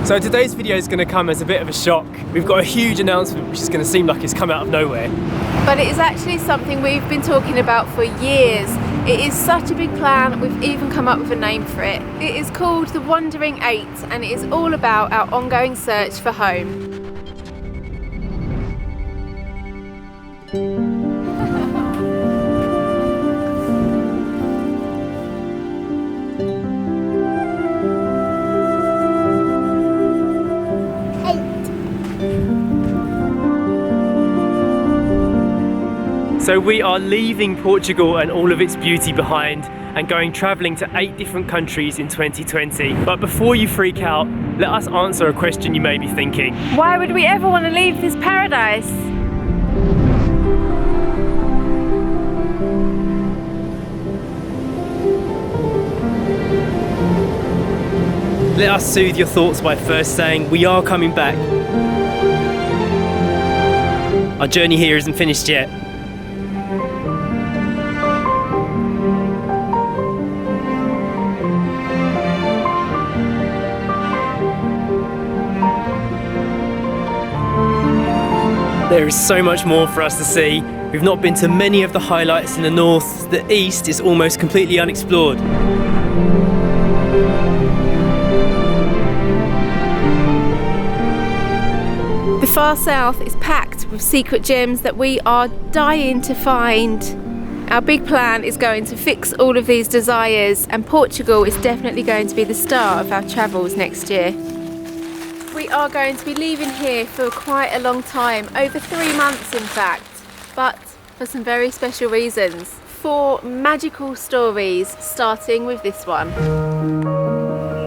So today's video is going to come as a bit of a shock. We've got a huge announcement which is going to seem like it's come out of nowhere. But it is actually something we've been talking about for years. It is such a big plan, we've even come up with a name for it. It is called the Wandering Eight, and it is all about our ongoing search for home. So we are leaving Portugal and all of its beauty behind and going travelling to 8 different countries in 2020. But before you freak out, let us answer a question you may be thinking. Why would we ever want to leave this paradise? Let us soothe your thoughts by first saying we are coming back. Our journey here isn't finished yet. There is so much more for us to see. We've not been to many of the highlights in the north. The east is almost completely unexplored. The far south is packed with secret gems that we are dying to find. Our big plan is going to fix all of these desires, and Portugal is definitely going to be the star of our travels next year. We are going to be leaving here for quite a long time, over 3 months in fact, but for some very special reasons. 4 magical stories, starting with this one.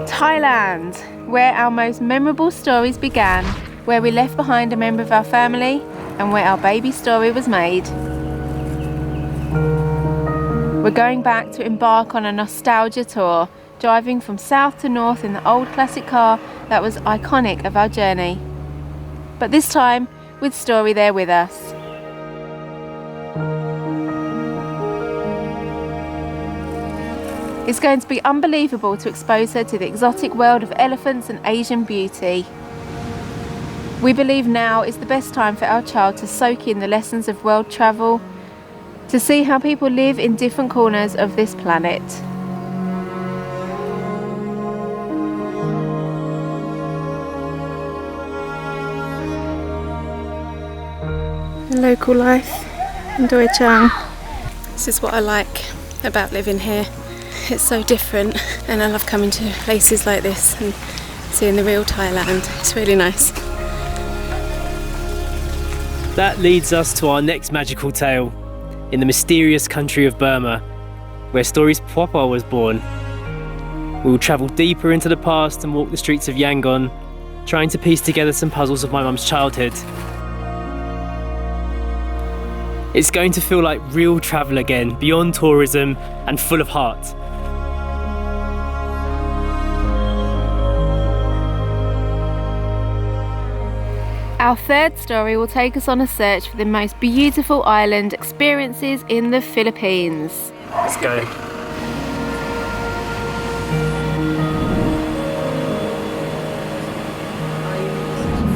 Thailand, where our most memorable stories began, where we left behind a member of our family, and where our baby story was made. We're going back to embark on a nostalgia tour, driving from south to north in the old classic car that was iconic of our journey. But this time, with Story there with us. It's going to be unbelievable to expose her to the exotic world of elephants and Asian beauty. We believe now is the best time for our child to soak in the lessons of world travel, to see how people live in different corners of this planet. Local life in Doi Chang. This is what I like about living here. It's so different, and I love coming to places like this and seeing the real Thailand. It's really nice. That leads us to our next magical tale, in the mysterious country of Burma, where Story's Papa was born. We will travel deeper into the past and walk the streets of Yangon, trying to piece together some puzzles of my mum's childhood. It's going to feel like real travel again, beyond tourism and full of heart. Our third story will take us on a search for the most beautiful island experiences in the Philippines. Let's go.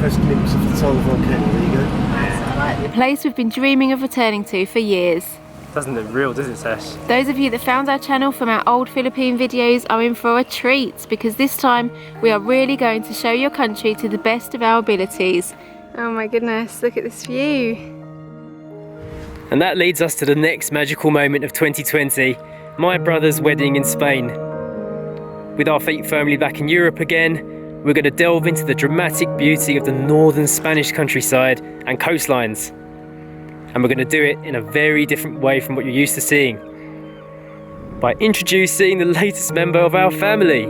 First glimpse of the Solar Volcano, there you go. A place we've been dreaming of returning to for years. Doesn't look real, does it, Sash? Those of you that found our channel from our old Philippine videos are in for a treat, because this time we are really going to show your country to the best of our abilities. Oh my goodness, look at this view. And that leads us to the next magical moment of 2020, my brother's wedding in Spain. With our feet firmly back in Europe again, we're going to delve into the dramatic beauty of the northern Spanish countryside and coastlines. And we're going to do it in a very different way from what you're used to seeing. By introducing the latest member of our family,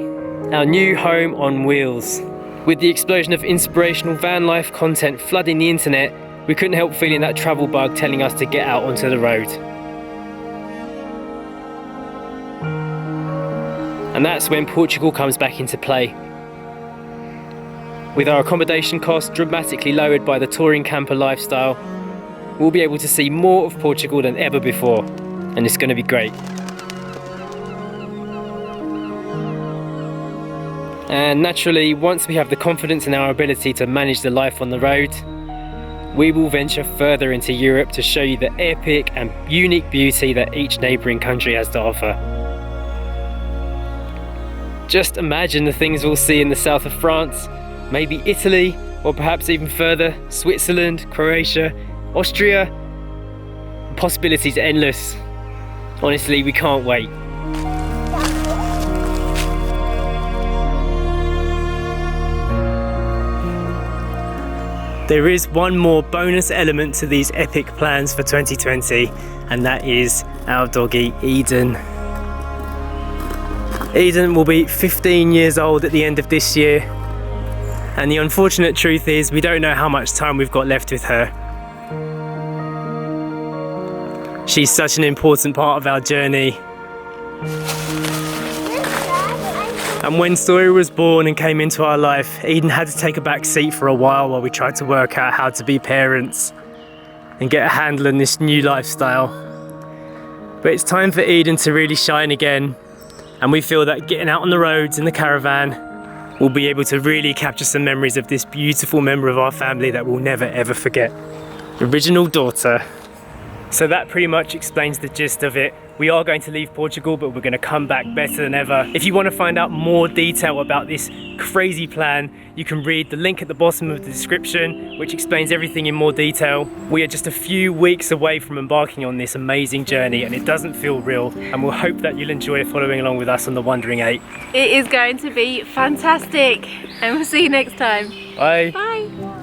our new home on wheels. With the explosion of inspirational van life content flooding the internet, we couldn't help feeling that travel bug telling us to get out onto the road. And that's when Portugal comes back into play. With our accommodation costs dramatically lowered by the touring camper lifestyle, we'll be able to see more of Portugal than ever before, and it's going to be great. And naturally, once we have the confidence in our ability to manage the life on the road, we will venture further into Europe to show you the epic and unique beauty that each neighbouring country has to offer. Just imagine the things we'll see in the south of France, maybe Italy, or perhaps even further, Switzerland, Croatia, Austria. The possibilities are endless. Honestly, we can't wait. There is one more bonus element to these epic plans for 2020, and that is our doggy Eden. Eden will be 15 years old at the end of this year, and the unfortunate truth is we don't know how much time we've got left with her. She's such an important part of our journey. And when Sawyer was born and came into our life, Eden had to take a back seat for a while we tried to work out how to be parents and get a handle on this new lifestyle. But it's time for Eden to really shine again, and we feel that getting out on the roads in the caravan will be able to really capture some memories of this beautiful member of our family that we'll never ever forget. Original daughter. So that pretty much explains the gist of it. We are going to leave Portugal, but we're going to come back better than ever. If you want to find out more detail about this crazy plan, you can read the link at the bottom of the description, which explains everything in more detail. We are just a few weeks away from embarking on this amazing journey, and it doesn't feel real, and we'll hope that you'll enjoy following along with us on the Wandering 8. It is going to be fantastic, and we'll see you next time. Bye. Bye.